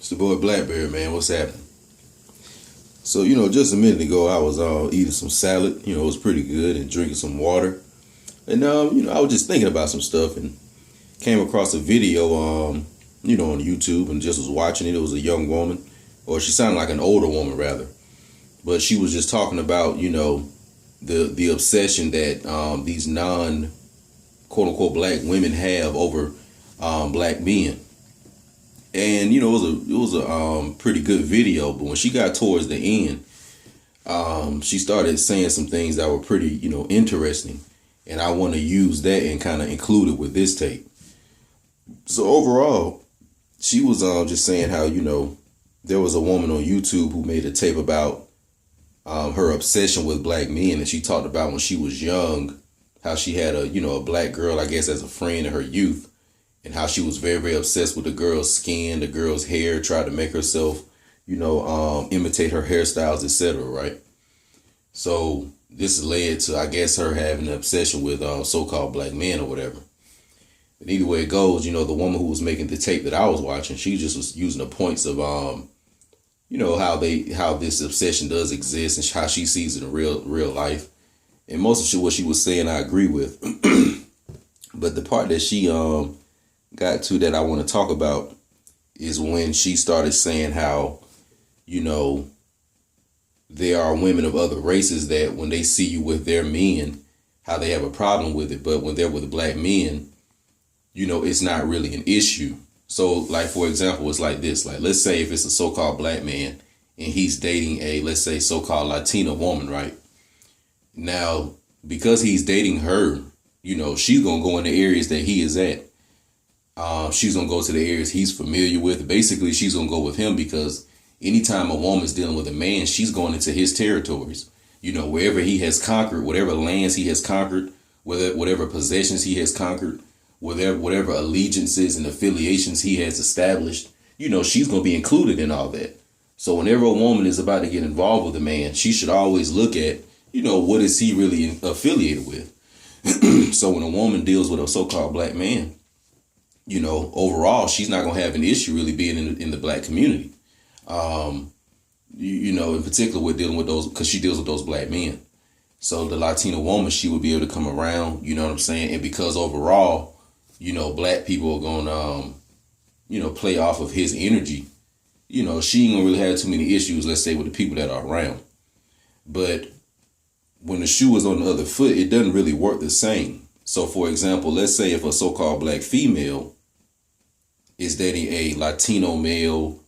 It's the boy Blackbeard, man. What's happening? So, just a minute ago, I was eating some salad. It was pretty good, and drinking some water. And, I was just thinking about some stuff and came across a video, on YouTube, and just was watching it. It was a young woman, or she sounded like an older woman, rather. But she was just talking about, the obsession that these non-quote-unquote black women have over black men. And it was a pretty good video, but when she got towards the end, she started saying some things that were pretty interesting, and I want to use that and kind of include it with this tape. So overall, she was just saying how there was a woman on YouTube who made a tape about her obsession with black men, and she talked about when she was young, how she had a black girl, I guess, as a friend in her youth. And how she was very, very obsessed with the girl's skin, the girl's hair, tried to make herself, imitate her hairstyles, etc. Right? So this led to, I guess, her having an obsession with so-called black men or whatever. But either way it goes, the woman who was making the tape that I was watching, she just was using the points of, how this obsession does exist and how she sees it in real life. And most of what she was saying, I agree with. But the part that she got to that I want to talk about is when she started saying how, there are women of other races that when they see you with their men, how they have a problem with it. But when they're with black men, it's not really an issue. So like, for example, it's like this, like, let's say if it's a so-called black man and he's dating a, let's say, so-called Latina woman, right? Now, because he's dating her, she's going to go in the areas that he is at. She's going to go to the areas he's familiar with. Basically, she's going to go with him because anytime a woman's dealing with a man, she's going into his territories. Wherever he has conquered, whatever lands he has conquered, whatever possessions he has conquered, whatever allegiances and affiliations he has established, she's going to be included in all that. So whenever a woman is about to get involved with a man, she should always look at, what is he really affiliated with? So when a woman deals with a so-called black man, overall, she's not going to have an issue really being in the black community. In particular with dealing with those, because she deals with those black men. So the Latina woman, she would be able to come around, you know what I'm saying? And because overall, black people are going to, play off of his energy, she ain't going to really have too many issues, let's say, with the people that are around. But when the shoe is on the other foot, it doesn't really work the same. So, for example, let's say if a so-called black female is dating a Latino male,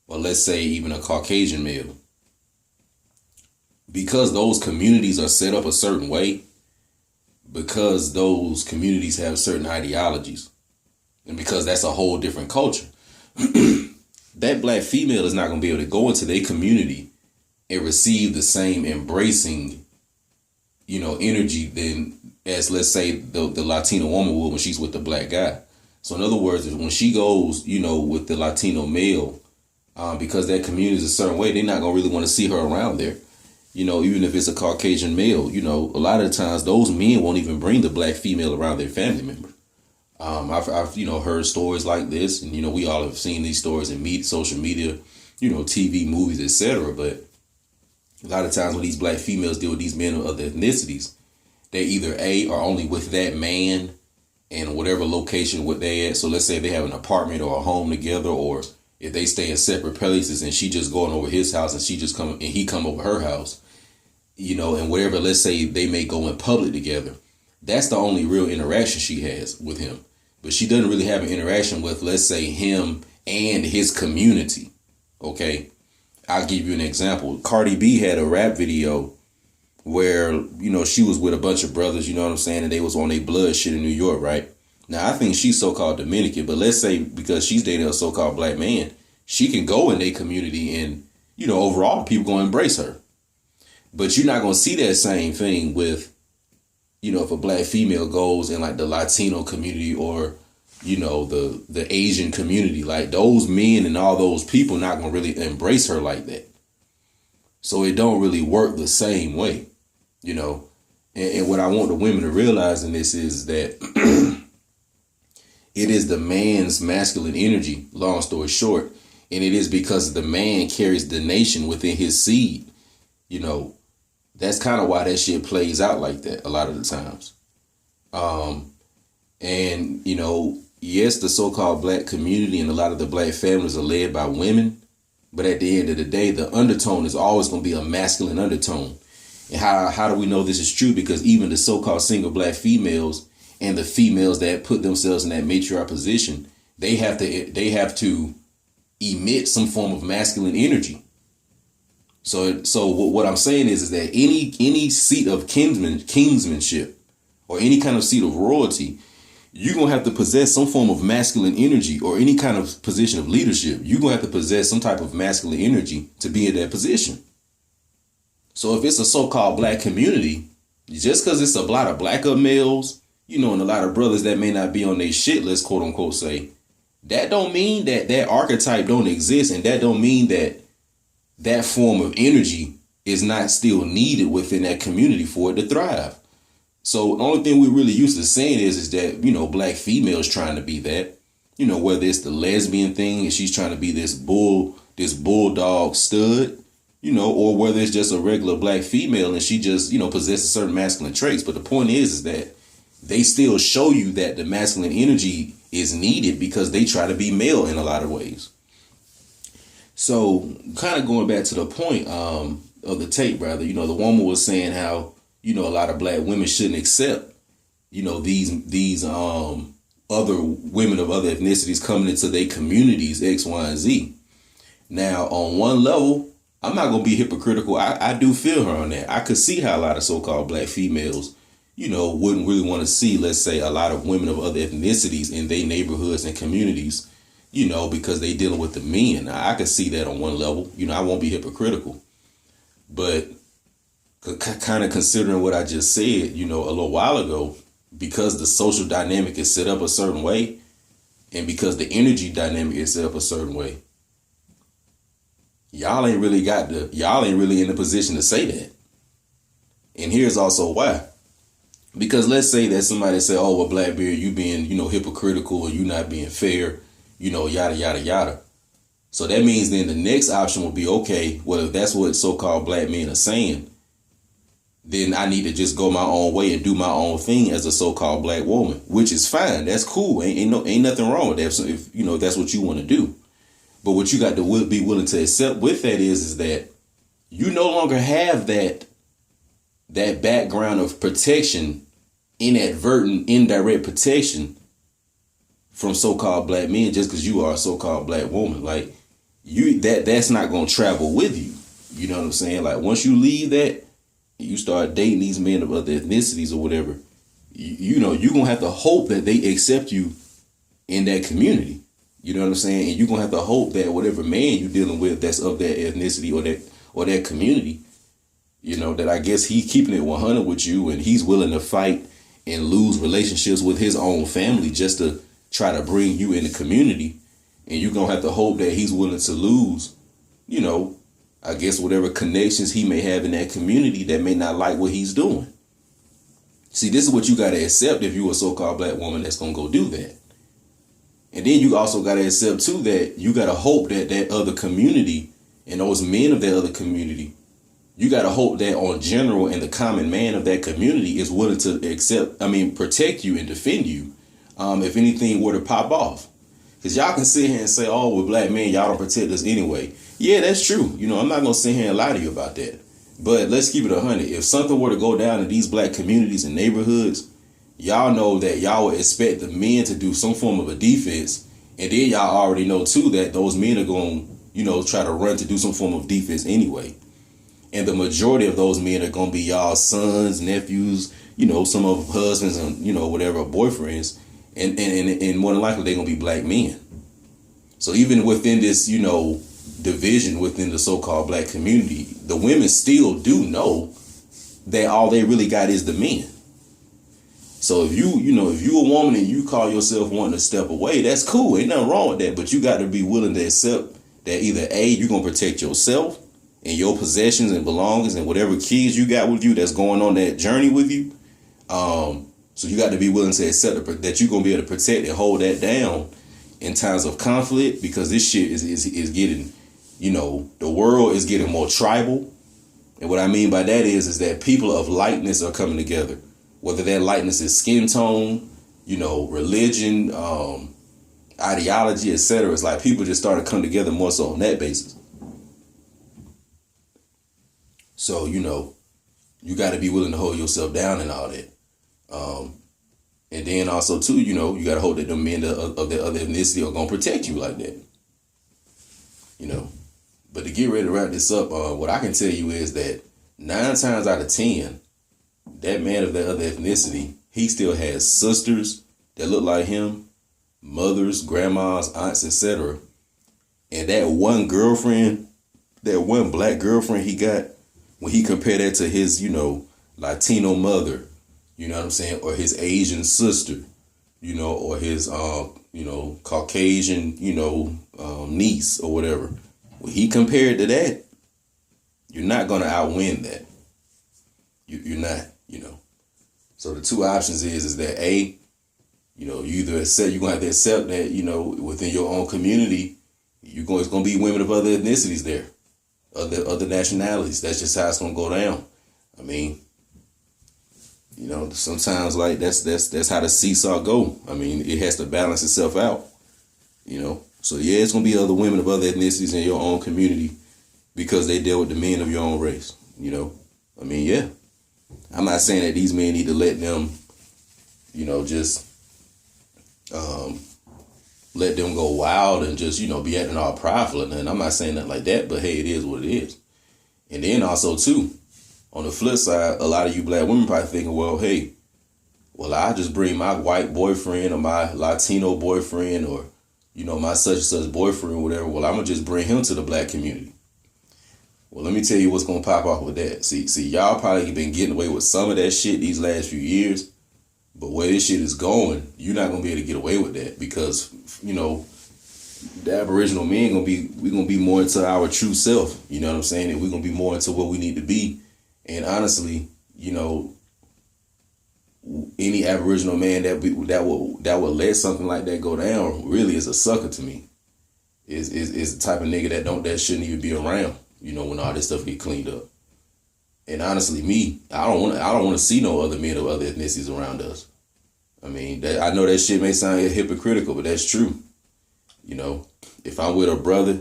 or let's say even a Caucasian male, because those communities are set up a certain way, because those communities have certain ideologies, and because that's a whole different culture, that black female is not going to be able to go into their community and receive the same embracing, energy than as, let's say, the Latino woman will when she's with the black guy. So in other words, when she goes, with the Latino male, because that community is a certain way, they're not going to really want to see her around there. Even if it's a Caucasian male, a lot of the times those men won't even bring the black female around their family member. I've heard stories like this, and, we all have seen these stories in social media, TV, movies, etc. But a lot of times when these black females deal with these men of other ethnicities, they either are only with that man in whatever location what they at. So let's say they have an apartment or a home together, or if they stay in separate places and she just going over his house and he come over her house, and wherever, let's say they may go in public together. That's the only real interaction she has with him. But she doesn't really have an interaction with, let's say, him and his community. Okay. I'll give you an example. Cardi B had a rap video where, she was with a bunch of brothers, you know what I'm saying? And they was on a blood shit in New York, right? Now, I think she's so-called Dominican, but let's say because she's dating a so-called black man, she can go in their community and, overall people going to embrace her. But you're not going to see that same thing with, if a black female goes in like the Latino community or, the Asian community. Like those men and all those people not going to really embrace her like that. So it don't really work the same way, And what I want the women to realize in this is that it is the man's masculine energy, long story short, And it is because the man carries the nation within his seed. You know, that's kind of why that shit plays out like that a lot of the times. And, you know, yes, the so-called black community and a lot of the black families are led by women. But at the end of the day, the undertone is always going to be a masculine undertone. And how do we know this is true? Because even the so-called single black females and the females that put themselves in that matriarch position, they have to emit some form of masculine energy. So what I'm saying is that any seat of kinsmanship or any kind of seat of royalty, you're going to have to possess some form of masculine energy, or any kind of position of leadership. You're going to have to possess some type of masculine energy to be in that position. So if it's a so-called black community, just because it's a lot of black up males, you know, and a lot of brothers that may not be on their shit, let's quote unquote say, that don't mean that archetype don't exist. And that don't mean that form of energy is not still needed within that community for it to thrive. So the only thing we're really used to saying is that, you know, black females trying to be that, you know, whether it's the lesbian thing and she's trying to be this bulldog stud, you know, or whether it's just a regular black female and she just, you know, possesses certain masculine traits. But the point is that they still show you that the masculine energy is needed because they try to be male in a lot of ways. So kind of going back to the point of the tape, rather, you know, the woman was saying how, you know, a lot of black women shouldn't accept, you know, these other women of other ethnicities coming into their communities, X, Y, and Z. Now, on one level, I'm not going to be hypocritical. I do feel her on that. I could see how a lot of so-called black females, you know, wouldn't really want to see, let's say, a lot of women of other ethnicities in their neighborhoods and communities, you know, because they dealing with the men. I could see that on one level. You know, I won't be hypocritical. But kind of considering what I just said, you know, a little while ago, because the social dynamic is set up a certain way and because the energy dynamic is set up a certain way, y'all ain't really in the position to say that. And here's also why. Because let's say that somebody say, oh, well, Blackbeard, you being, you know, hypocritical or you not being fair, you know, yada, yada, yada. So that means then the next option will be, okay, well, if that's what so-called black men are saying, then I need to just go my own way and do my own thing as a so-called black woman, which is fine. That's cool. Ain't nothing wrong with that. So if, you know, that's what you want to do. But what you got to be willing to accept with that is that you no longer have that background of protection, inadvertent, indirect protection from so-called black men just because you are a so-called black woman. Like that's not going to travel with you. You know what I'm saying? Like once you leave that, you start dating these men of other ethnicities or whatever, you know, you're going to have to hope that they accept you in that community. You know what I'm saying? And you're going to have to hope that whatever man you're dealing with that's of that ethnicity or that community, you know, that I guess he keeping it 100 with you and he's willing to fight and lose relationships with his own family just to try to bring you in the community. And you're going to have to hope that he's willing to lose, you know, I guess whatever connections he may have in that community that may not like what he's doing. See, this is what you got to accept if you're a so-called black woman that's going to go do that. And then you also got to accept, too, that you got to hope that that other community and those men of that other community, you got to hope that on general and the common man of that community is willing to protect you and defend you if anything were to pop off. Because y'all can sit here and say, oh, with black men, y'all don't protect us anyway. Yeah, that's true. You know, I'm not going to sit here and lie to you about that. But let's keep it 100. If something were to go down in these black communities and neighborhoods, y'all know that y'all would expect the men to do some form of a defense. And then y'all already know, too, that those men are going to, you know, try to run to do some form of defense anyway. And the majority of those men are going to be y'all's sons, nephews, you know, some of them husbands and, you know, whatever, boyfriends. And more than likely, they're going to be black men. So even within this, you know, division within the so-called black community, the women still do know that all they really got is the men. So if you a woman and you call yourself wanting to step away, that's cool. Ain't nothing wrong with that. But you got to be willing to accept that either A, you're going to protect yourself and your possessions and belongings and whatever kids you got with you that's going on that journey with you. So you got to be willing to accept that you're going to be able to protect and hold that down in times of conflict, because this shit is getting, the world is getting more tribal. And what I mean by that is that people of lightness are coming together. Whether that lightness is skin tone, religion, ideology, etc. It's like people just started coming together more so on that basis. So, you got to be willing to hold yourself down and all that. And then also, too, you got to hope that the men of the other ethnicity are going to protect you like that. But to get ready to wrap this up, what I can tell you is that 9 times out of 10, that man of the other ethnicity, he still has sisters that look like him, mothers, grandmas, aunts, etc. And that one girlfriend, that one black girlfriend he got, when he compared that to his, Latino mother, you know what I'm saying, or his Asian sister, or his, Caucasian, niece or whatever. When he compared to that, you're not going to outwin that. You're not, So the two options is that A, you either accept, you're going to have to accept that, within your own community, it's going to be women of other ethnicities there, other nationalities. That's just how it's going to go down. I mean, sometimes like that's how the seesaw go. I mean, it has to balance itself out, So yeah, it's going to be other women of other ethnicities in your own community because they deal with the men of your own race, I mean, yeah. I'm not saying that these men need to let them, just let them go wild and just, be acting all prideful and nothing. I'm not saying nothing like that, but hey, it is what it is. And then also, too, on the flip side, a lot of you black women probably thinking, well, hey, I'll just bring my white boyfriend or my Latino boyfriend or, my such and such boyfriend or whatever. Well, I'm going to just bring him to the black community. Well, let me tell you what's going to pop off with that. See, y'all probably been getting away with some of that shit these last few years. But where this shit is going, you're not going to be able to get away with that because, the Aboriginal men we're going to be more into our true self. You know what I'm saying? And we're going to be more into what we need to be. And honestly, any Aboriginal man that will let something like that go down really is a sucker to me. Is the type of nigga that shouldn't even be around. When all this stuff get cleaned up. And honestly, I don't want to see no other men of other ethnicities around us. I mean, I know that shit may sound hypocritical, but that's true. If I'm with a brother,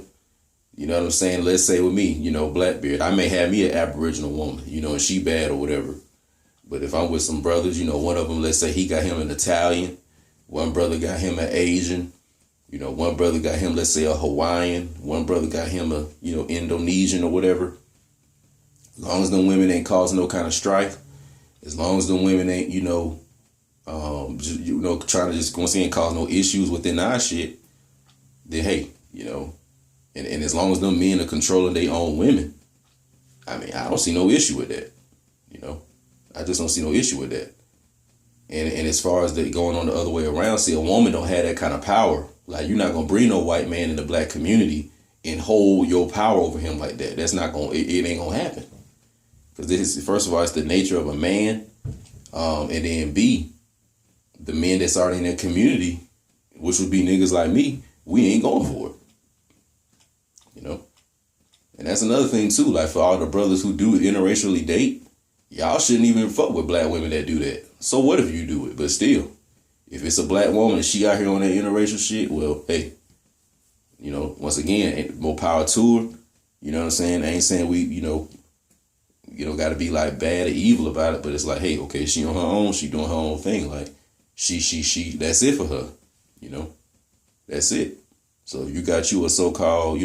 you know what I'm saying? Let's say with me, Blackbeard, I may have me an Aboriginal woman, and she bad or whatever. But if I'm with some brothers, one of them, let's say he got him an Italian, one brother got him an Asian, one brother got him, let's say, a Hawaiian, one brother got him a, Indonesian or whatever. As long as them women ain't causing no kind of strife, as long as them women ain't, trying to just once again cause no issues within our shit, then hey, and as long as them men are controlling their own women, I mean, I don't see no issue with that. I just don't see no issue with that. And as far as the going on the other way around, see, a woman don't have that kind of power. Like, you're not gonna bring no white man in the black community and hold your power over him like that. That's not gonna. It ain't gonna happen. Because this, first of all, it's the nature of a man, and then B, the men that's already in that community, which would be niggas like me, we ain't going for it. And that's another thing too. Like, for all the brothers who do interracially date, y'all shouldn't even fuck with black women that do that. So what if you do it? But still, if it's a black woman and she out here on that interracial shit, well, hey, once again, more power to her. You know what I'm saying? I ain't saying we, got to be like bad or evil about it, but it's like, hey, okay, she on her own, she doing her own thing. Like, she, that's it for her. That's it. So you got you a so-called,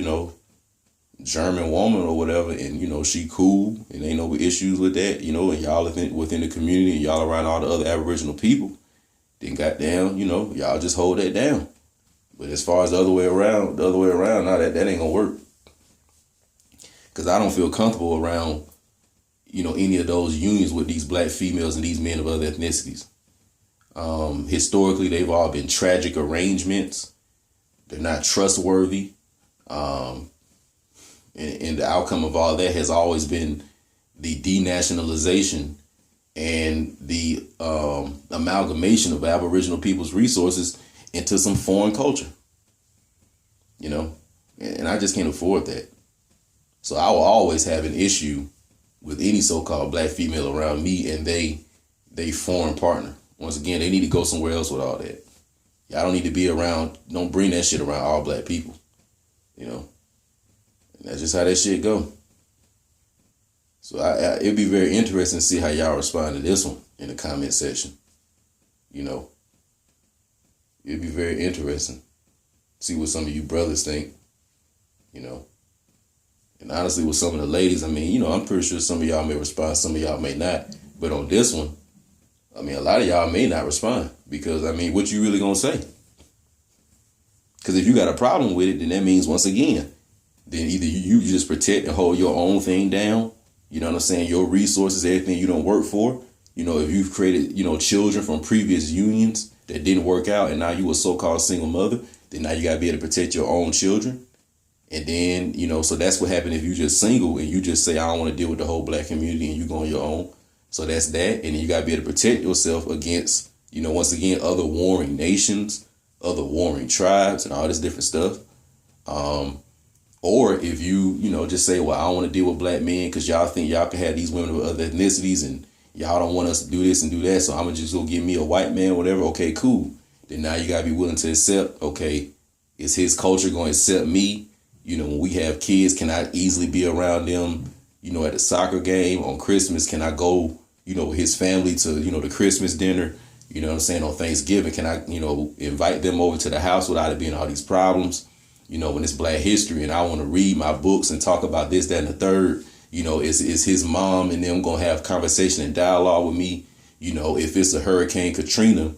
German woman or whatever, and she cool and ain't no issues with that, and y'all within the community and y'all around all the other Aboriginal people, then goddamn, y'all just hold that down. But as far as the other way around, nah, that ain't gonna work. Cause I don't feel comfortable around, any of those unions with these black females and these men of other ethnicities. Historically, they've all been tragic arrangements. They're not trustworthy. And the outcome of all that has always been the denationalization and the amalgamation of Aboriginal people's resources into some foreign culture. you know, and I just can't afford that. So I will always have an issue with any so-called black female around me and they foreign partner. Once again, they need to go somewhere else with all that. Y'all don't need to be around, don't bring that shit around all black people, you know. And that's just how that shit go. So it'd be very interesting to see how y'all respond to this one in the comment section. You know, it'd be very interesting. See what some of you brothers think, you know. And honestly, with some of the ladies, I mean, you know, I'm pretty sure some of y'all may respond, some of y'all may not. But on this one, I mean, a lot of y'all may not respond because, I mean, what you really gonna say? Because if you got a problem with it, then that means, once again, then either you just protect and hold your own thing down, you know what I'm saying, your resources, everything you don't work for. You know, if you've created, you know, children from previous unions that didn't work out and now you a so-called single mother, then now you got to be able to protect your own children. And then, you know, so that's what happened if you just single and you just say, I don't want to deal with the whole black community and you go on your own. So that's that. And then you got to be able to protect yourself against, you know, once again, other warring nations, other warring tribes and all this different stuff. Or if you know, just say, well, I don't want to deal with black men because y'all think y'all can have these women with other ethnicities and y'all don't want us to do this and do that. So I'm going to just go get me a white man, whatever. Okay, cool. Then now you got to be willing to accept, okay, is his culture going to accept me? You know, when we have kids, can I easily be around them, you know, at a soccer game on Christmas? Can I go, you know, with his family to, you know, the Christmas dinner? You know what I'm saying? On Thanksgiving, can I, you know, invite them over to the house without it being all these problems? You know, when it's Black history and I want to read my books and talk about this, that, and the third, you know, is his mom and them going to have conversation and dialogue with me? You know, if it's a Hurricane Katrina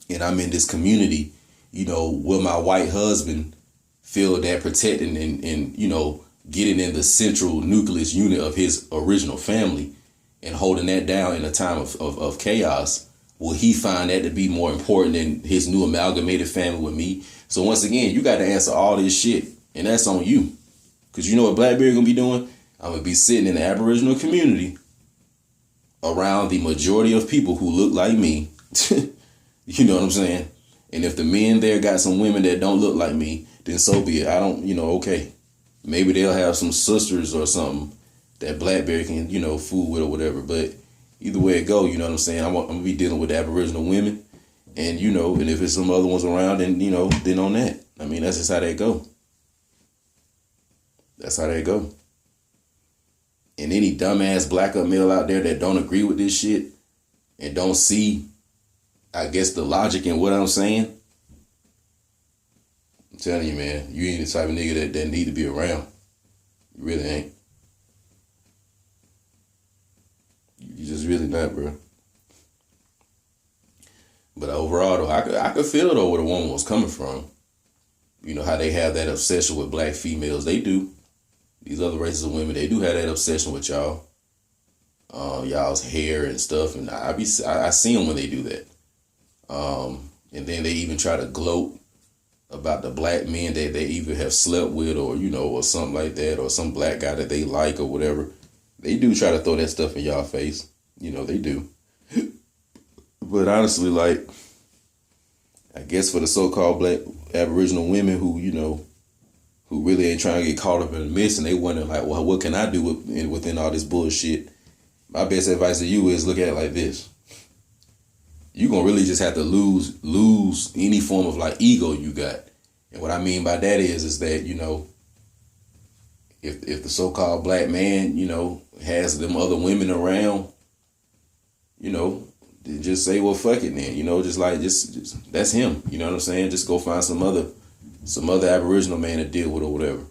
and I'm in this community, you know, will my white husband feel that protecting and, you know, getting in the central nucleus unit of his original family and holding that down in a time of chaos? Will he find that to be more important than his new amalgamated family with me? So once again, you got to answer all this shit, and that's on you. Because you know what Blackbeard gonna be doing? I'm gonna be sitting in the Aboriginal community around the majority of people who look like me. You know what I'm saying? And if the men there got some women that don't look like me, then so be it. I don't, you know, okay. Maybe they'll have some sisters or something that Blackbeard can, you know, fool with or whatever. But either way it go, you know what I'm saying? I'm gonna be dealing with Aboriginal women. And, you know, and if it's some other ones around, then, you know, then on that. I mean, that's just how they go. That's how they go. And any dumbass black up male out there that don't agree with this shit and don't see, I guess, the logic in what I'm saying, I'm telling you, man, you ain't the type of nigga that need to be around. You really ain't. You just really not, bro. But overall, though, I could feel, though, where the woman was coming from. You know, how they have that obsession with black females. They do. These other races of women, they do have that obsession with y'all. Y'all's hair and stuff. And I see them when they do that. And then they even try to gloat about the black men that they either have slept with or, you know, or something like that. Or some black guy that they like or whatever. They do try to throw that stuff in y'all face. You know, they do. But honestly, like, I guess for the so-called black Aboriginal women who, you know, who really ain't trying to get caught up in the mess and they wonder, like, well, what can I do within all this bullshit? My best advice to you is look at it like this. You're going to really just have to lose any form of, like, ego you got. And what I mean by that is that, you know, if the so-called black man, you know, has them other women around, you know, just say, well, fuck it then, you know, just that's him. You know what I'm saying? Just go find some other Aboriginal man to deal with or whatever.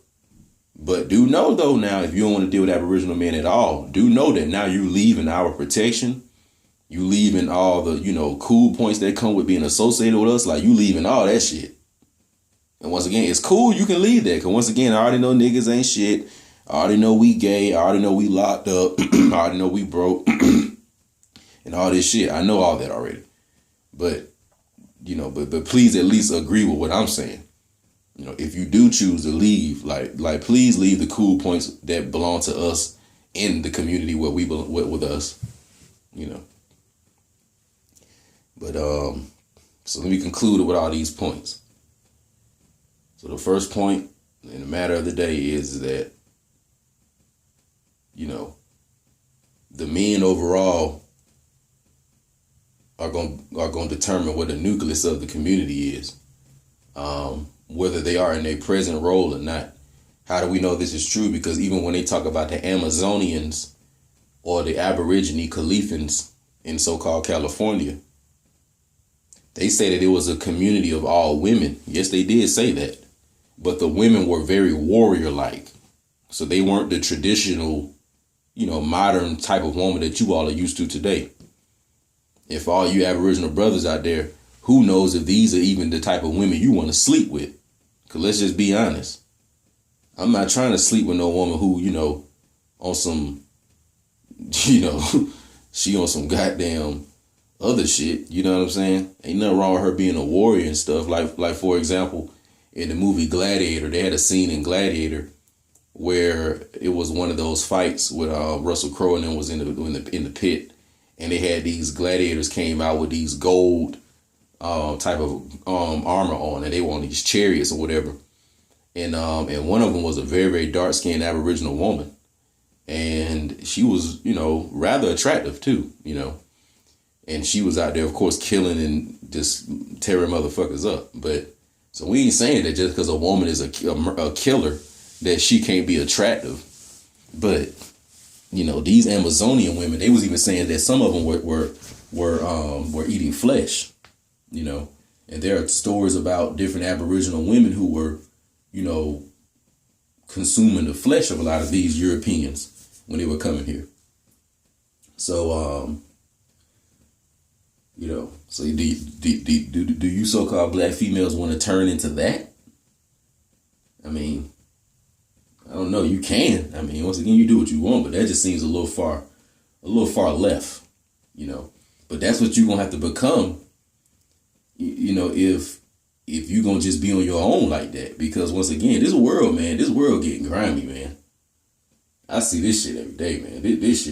But do know, though, now, if you don't want to deal with Aboriginal men at all, do know that now you leaving our protection. You leaving all the, you know, cool points that come with being associated with us. Like, you leaving all that shit. And once again, it's cool you can leave that. Because once again, I already know niggas ain't shit. I already know we gay. I already know we locked up. I already know we broke. And all this shit. I know all that already. But, you know, but please at least agree with what I'm saying. You know, if you do choose to leave, like please leave the cool points that belong to us in the community where we with us, you know. But so let me conclude with all these points. So the first point in the matter of the day is that, the men overall are going to determine what the nucleus of the community is, whether they are in their present role or not. How do we know this is true? Because even when they talk about the Amazonians or the Aborigine Califans in so-called California, they say that it was a community of all women. Yes, they did say that. But the women were very warrior-like. So they weren't the traditional, modern type of woman that you all are used to today. If all you Aboriginal brothers out there, who knows if these are even the type of women you want to sleep with? Because let's just be honest. I'm not trying to sleep with no woman who, on some, she on some goddamn other shit. You know what I'm saying? Ain't nothing wrong with her being a warrior and stuff. Like for example, in the movie Gladiator, they had a scene in Gladiator where it was one of those fights with Russell Crowe and them was in the pit, and they had these gladiators came out with these gold type of armor on, and they were on these chariots or whatever, and one of them was a very, very dark skinned Aboriginal woman, and she was rather attractive too, and she was out there, of course, killing and just tearing motherfuckers up. But so we ain't saying that just because a woman is a killer that she can't be attractive. But these Amazonian women, they was even saying that some of them were eating flesh, and there are stories about different Aboriginal women who were, consuming the flesh of a lot of these Europeans when they were coming here. So, so do you so-called black females want to turn into that? I mean, I don't know. You can. I mean, once again, you do what you want, but that just seems a little far left, But that's what you're gonna have to become, if you're gonna just be on your own like that. Because once again, this world getting grimy, man. I see this shit every day, man. This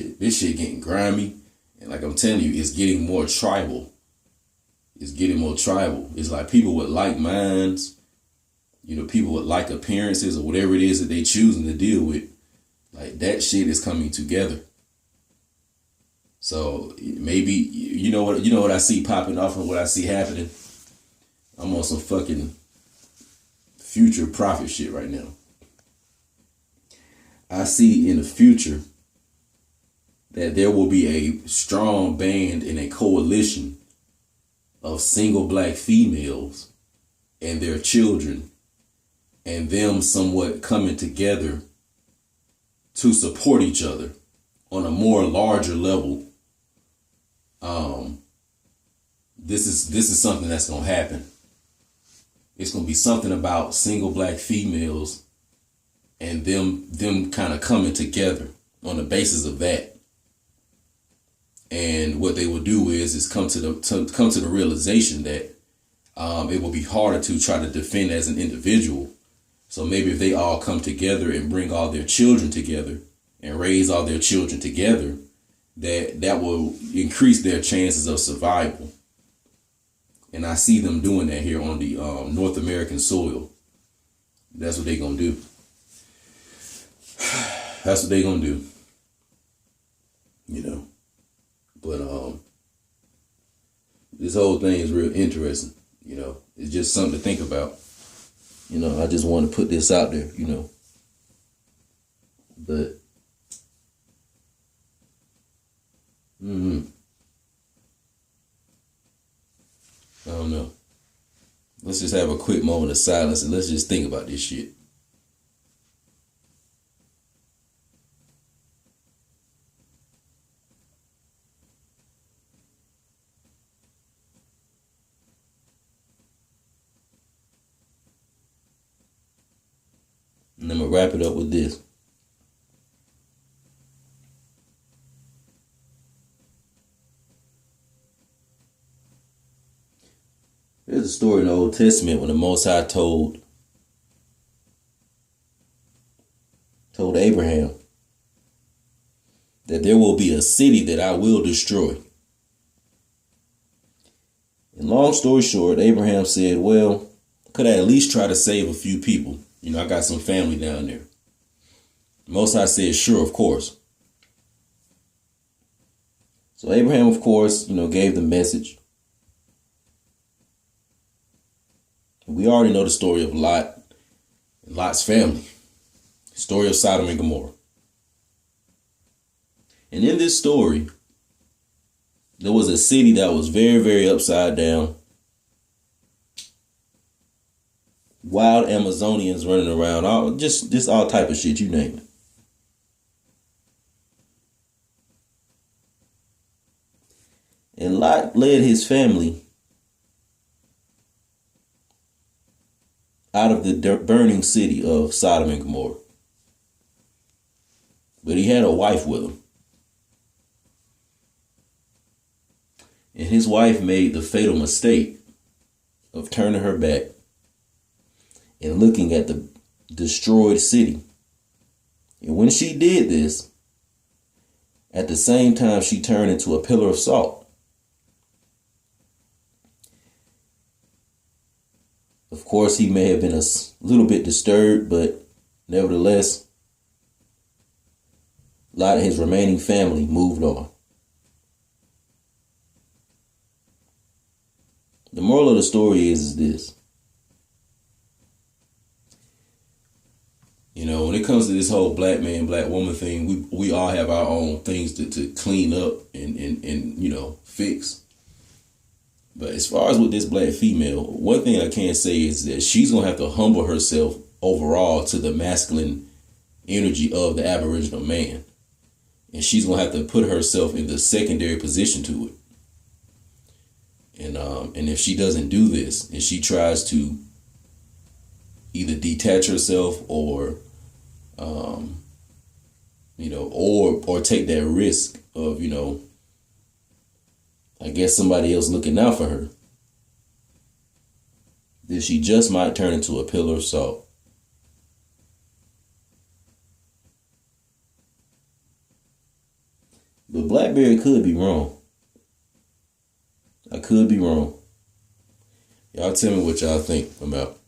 shit getting grimy, and like I'm telling you, it's getting more tribal. It's like people with like minds. People with like appearances or whatever it is that they choosing to deal with, like that shit is coming together. So maybe, you know what I see popping off and what I see happening? I'm on some fucking future prophet shit right now. I see in the future that there will be a strong band and a coalition of single black females and their children, and them somewhat coming together to support each other on a more larger level. This is something that's gonna happen. It's gonna be something about single black females and them kind of coming together on the basis of that. And what they will do is come to the realization that it will be harder to try to defend as an individual. So maybe if they all come together and bring all their children together and raise all their children together, that will increase their chances of survival. And I see them doing that here on the North American soil. That's what they're going to do. That's what they're going to do. But this whole thing is real interesting. It's just something to think about. I just want to put this out there, But I don't know. Let's just have a quick moment of silence and let's just think about this shit. And I'm going to wrap it up with this. There's a story in the Old Testament when the Most High told Abraham that there will be a city that I will destroy. And long story short, Abraham said, well, could I at least try to save a few people? You know, I got some family down there. Most High said, sure, of course. So Abraham, of course, you know, gave the message. We already know the story of Lot and Lot's family. Story of Sodom and Gomorrah. And in this story, there was a city that was very, very upside down. Wild Amazonians running around, all just all type of shit, you name it. And Lot led his family out of the burning city of Sodom and Gomorrah. But he had a wife with him. And his wife made the fatal mistake of turning her back and looking at the destroyed city. And when she did this, at the same time, she turned into a pillar of salt. Of course, he may have been a little bit disturbed, but nevertheless, Lot and his remaining family moved on. The moral of the story is this. You know, when it comes to this whole black man, black woman thing, we all have our own things to clean up and you know, fix. But as far as with this black female, one thing I can say is that she's going to have to humble herself overall to the masculine energy of the Aboriginal man. And she's going to have to put herself in the secondary position to it. And if she doesn't do this, and she tries to either detach herself or, you know, or take that risk of, you know, I guess somebody else looking out for her, then she just might turn into a pillar of salt. But Blackbeard could be wrong. I could be wrong. Y'all tell me what y'all think. I'm out.